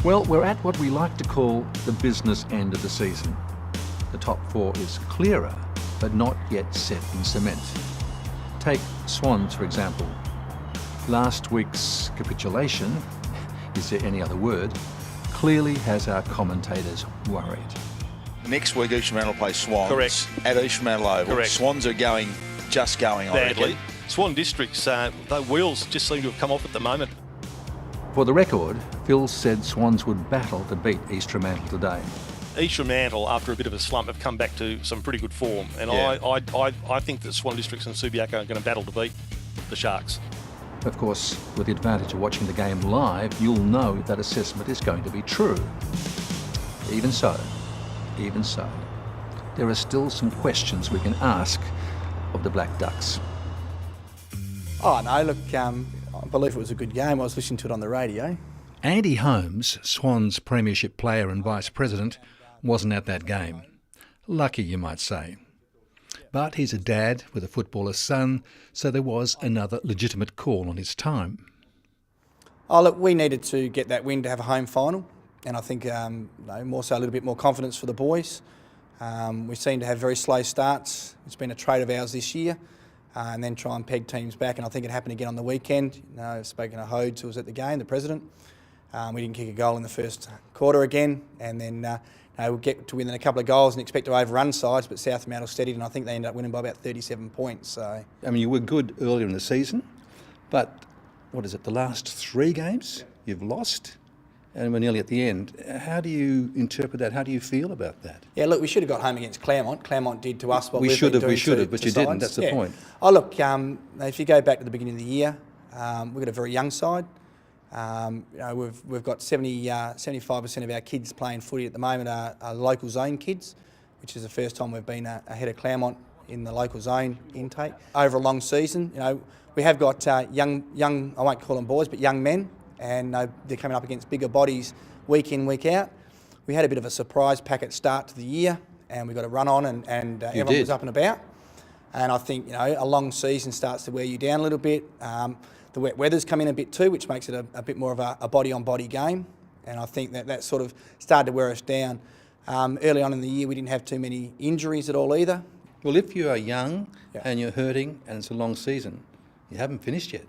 Well, we're at what we like to call the business end of the season. The top four is clearer, but not yet set in cement. Take Swans, for example. Last week's capitulation, is there any other word, clearly has our commentators worried. Next week, East Fremantle play Swans. Correct. At East Fremantle Oval. Correct. Swans are going, I badly. reckon. Swan Districts, the wheels just seem to have come off at the moment. For the record, Phil said Swans would battle to beat East Fremantle today. East Fremantle, after a bit of a slump, have come back to some pretty good form. And Yeah. I think that Swan Districts and Subiaco are going to battle to beat the Sharks. Of course, with the advantage of watching the game live, you'll know that assessment is going to be true. Even so, there are still some questions we can ask of the Black Ducks. Oh, no, look, I believe it was a good game. I was listening to it on the radio. Andy Holmes, Swans Premiership player and Vice President, wasn't at that game. Lucky, you might say. But he's a dad with a footballer's son, so there was another legitimate call on his time. Oh, look, we needed to get that win to have a home final, and I think more so a little bit more confidence for the boys. We seem to have very slow starts. It's been a trait of ours this year, and then try and peg teams back, and I think it happened again on the weekend. I've spoken to Hodes, who was at the game, the president. We didn't kick a goal in the first quarter again, and then we'll get to within a couple of goals and expect to overrun sides, but South Fremantle steadied, and I think they ended up winning by about 37 points. So, I mean, you were good earlier in the season, but what is it, the last 3 games you've lost? And we're nearly at the end. How do you interpret that? How do you feel about that? yeah, look, we should have got home against Claremont. Claremont did to us what We we've should been have, doing but to you didn't. sides. That's the Yeah. point. Oh, look, if you go back to the beginning of the year, we've got a very young side. We've got 75% of our kids playing footy at the moment are local zone kids, which is the first time we've been ahead of Claremont in the local zone intake. Over a long season, we have got young, I won't call them boys, but young men, and they're coming up against bigger bodies week in, week out. We had a bit of a surprise packet start to the year, and we got a run on, and everyone was up and about. And I think a long season starts to wear you down a little bit. The wet weather's come in a bit too, which makes it a bit more of a body-on-body game. And I think that sort of started to wear us down. Early on in the year, we didn't have too many injuries at all either. Well, if you are young and you're hurting and it's a long season, you haven't finished yet.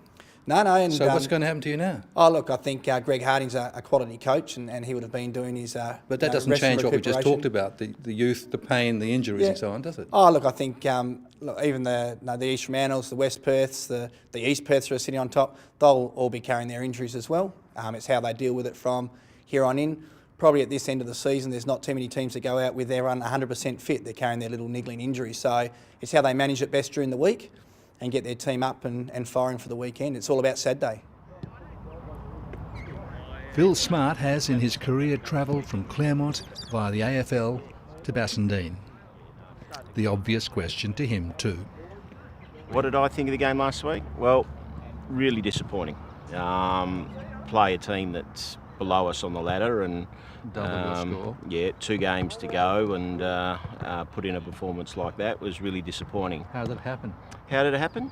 No. And, So what's going to happen to you now? Oh, look, I think Greg Harding's a quality coach, and he would have been doing his But that doesn't rest and change what we just recuperation. talked about, the youth, the pain, the injuries and so on, does it? Oh, look, I think even the East Fremantles, the West Perths, the East Perths are sitting on top, they'll all be carrying their injuries as well. It's how they deal with it from here on in. Probably at this end of the season, there's not too many teams that go out with their 100% fit. They're carrying their little niggling injuries. So it's how they manage it best during the week and get their team up and firing for the weekend. It's all about Saturday. Phil Smart has in his career travelled from Claremont via the AFL to Bassendean. The obvious question to him too. What did I think of the game last week? Well, really disappointing. Play a team that's below us on the ladder and Double the score. Yeah, 2 games to go and put in a performance like that was really disappointing. How did it happen? How did it happen?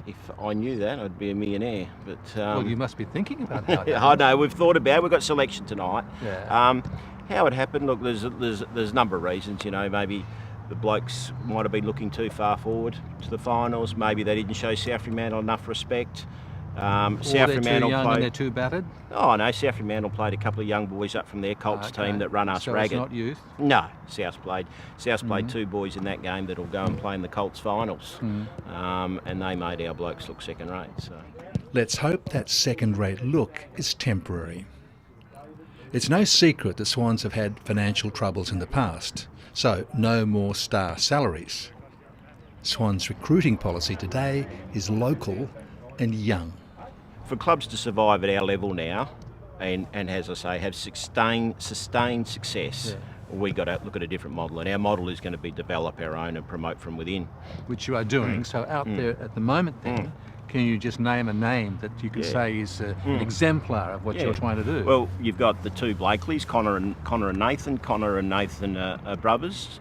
If I knew that, I'd be a millionaire. But Well, you must be thinking about how it I happened. know we've thought about it. We've got selection tonight. Yeah. How it happened? Look, there's a number of reasons. Maybe the blokes might have been looking too far forward to the finals. Maybe they didn't show South Fremantle enough respect. Or South they're too Fremantle young played. and they're too battered? Oh no, South Fremantle played a couple of young boys up from their Colts Okay. team that run us so ragged. it's not youth? No, South's played 2 boys in that game that'll go and play in the Colts finals, and they made our blokes look second rate. So Let's hope that second-rate look is temporary. It's no secret that Swans have had financial troubles in the past, so no more star salaries. Swans' recruiting policy today is local and young. for clubs to survive at our level now, and as I say, have sustained success, we got to look at a different model, and our model is going to be develop our own and promote from within. Which you are doing. So out there at the moment then, can you just name a name that you can say is an exemplar of what you're trying to do? Well, you've got the 2 Blakeleys, Connor and Nathan. Connor and Nathan are brothers.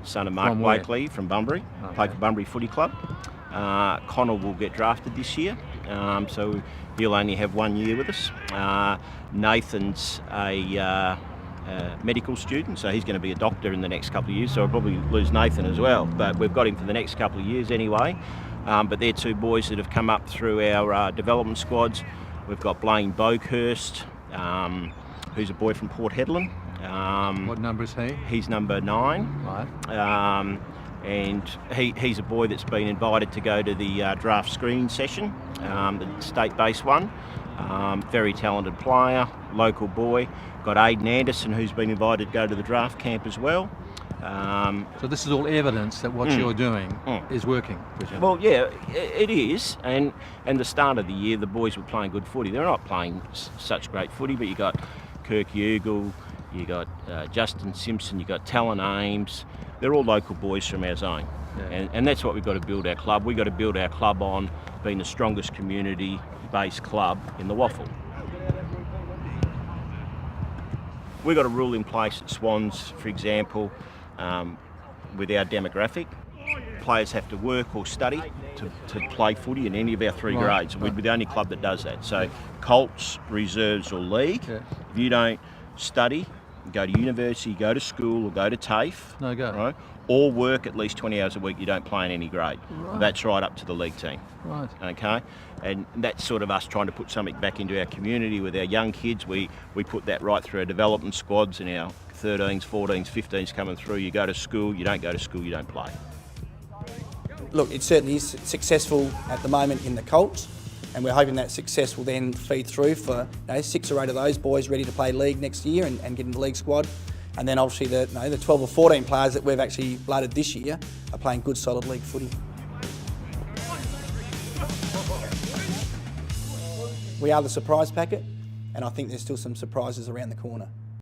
Son of Mark From where? Blakely from Bunbury, played for Bunbury Footy Club. Connor will get drafted this year. so he'll only have 1 year with us. Nathan's a medical student, so he's going to be a doctor in the next couple of years, so I'll probably lose Nathan as well, but we've got him for the next couple of years anyway. But they're two boys that have come up through our development squads. We've got Blaine Boakhurst, who's a boy from Port Hedland. What number is he? He's number 9. Right. And he's a boy that's been invited to go to the draft screening session, the state-based one. Very talented player, local boy. Got Aidan Anderson, who's been invited to go to the draft camp as well. So this is all evidence that what you're doing is working. Well, yeah, it is. And the start of the year, the boys were playing good footy. They're not playing such great footy, but you got Kirk Ugle, you got Justin Simpson, you got Talon Ames. They're all local boys from our zone. Yeah. And that's what we've got to build our club. We've got to build our club on being the strongest community-based club in the WAFL. We've got a rule in place at Swans, for example, with our demographic. Players have to work or study to play footy in any of our 3 grades. We'd be the only club that does that. So Colts, reserves or league, if you don't study, go to university, go to school or go to TAFE, No go. right? Or work at least 20 hours a week, you don't play in any grade. Right. That's right up to the league team. Right. Okay, and that's sort of us trying to put something back into our community with our young kids. We put that right through our development squads and our 13s, 14s, 15s coming through. You go to school, you don't go to school, you don't play. Look, it certainly is successful at the moment in the Colts, and we're hoping that success will then feed through for 6 or 8 of those boys ready to play league next year and get in the league squad. And then obviously the 12 or 14 players that we've actually blooded this year are playing good solid league footy. We are the surprise packet, and I think there's still some surprises around the corner.